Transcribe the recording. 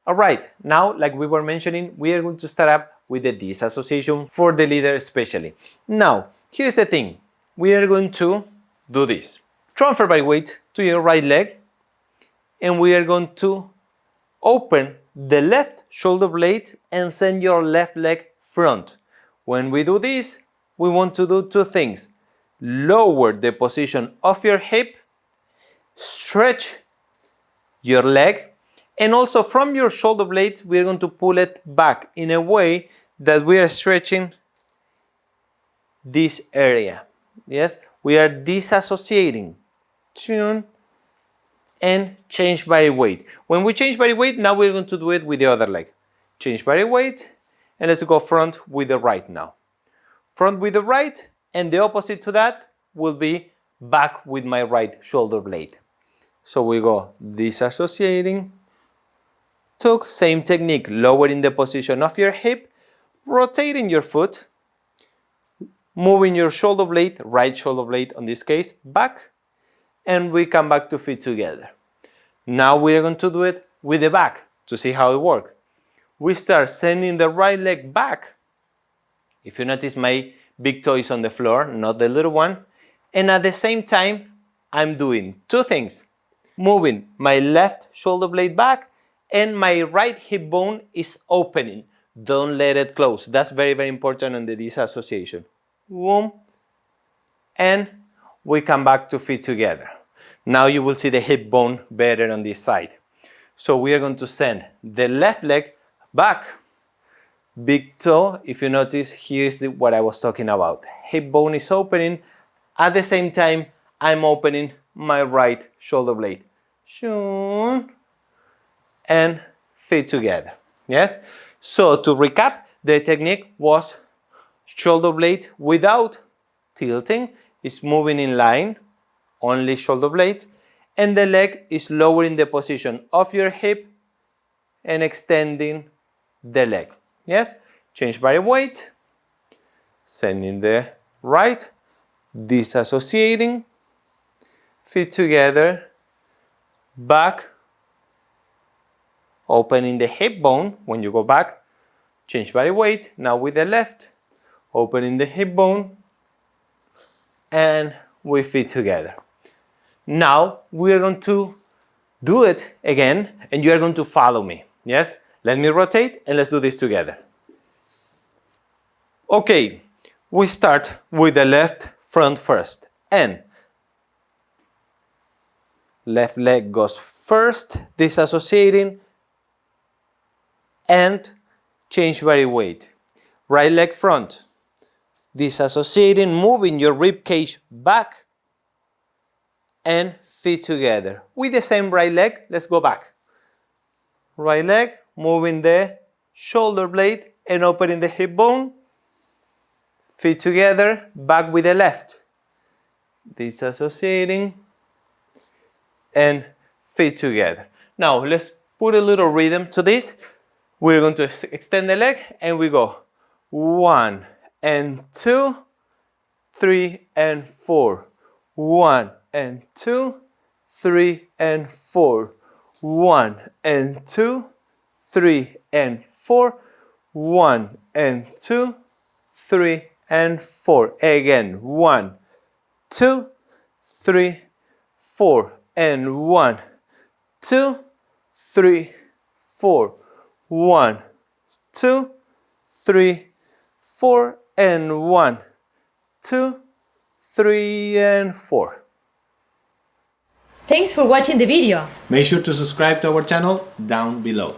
Alright, now like we were mentioning, we are going to start up with the disassociation for the leader especially. Now, here's the thing. We are going to do this. Transfer body weight to your right leg, and we are going to open the left shoulder blade and send your left leg front. When we do this, we want to do two things. Lower the position of your hip, stretch your leg, and also from your shoulder blades, we are going to pull it back in a way that we are stretching this area. Yes, we are disassociating. Tune and change body weight. When we change body weight, now we're going to do it with the other leg. Change body weight, and let's go front with the right now. Front with the right, and the opposite to that will be back with my right shoulder blade. So we go disassociating, took, same technique, lowering the position of your hip, rotating your foot, moving your shoulder blade, right shoulder blade in this case, back, and we come back to feet together. Now we are going to do it with the back to see how it works. We start sending the right leg back. If you notice, my big toe is on the floor, not the little one. And at the same time, I'm doing two things. Moving my left shoulder blade back, and my right hip bone is opening. Don't let it close. That's very, very important in the disassociation. Boom. And we come back to feet together. Now you will see the hip bone better on this side. So we are going to send the left leg back. Big toe, if you notice, here's what I was talking about. Hip bone is opening. At the same time, I'm opening my right shoulder blade. And feet together. Yes? So to recap, the technique was shoulder blade without tilting. It's moving in line, only shoulder blade. And the leg is lowering the position of your hip and extending the leg. Yes? Change body weight. Sending the right. Disassociating. Feet together. Back. Opening the hip bone when you go back. Change body weight. Now with the left. Opening the hip bone. And we feet together. Now we are going to do it again, and you are going to follow me. Yes? Let me rotate and let's do this together. Okay, we start with the left front first. And left leg goes first, disassociating, and change body weight. Right leg front, disassociating, moving your rib cage back, and feet together. With the same right leg, let's go back. Right leg, moving the shoulder blade and opening the hip bone. Feet together, back with the left. Disassociating and feet together. Now let's put a little rhythm to this. We're going to extend the leg and we go 1 and 2, 3 and 4. 1 and 2, 3 and 4. 1 and 2, 3 and 4. 1 and 2, 3 and 4. Again, 1, 2, 3, 4. And 1, 2, 3, 4. 1, 2, 3, 4. And 1, 2, 3 and 4. Thanks for watching the video. Make sure to subscribe to our channel down below.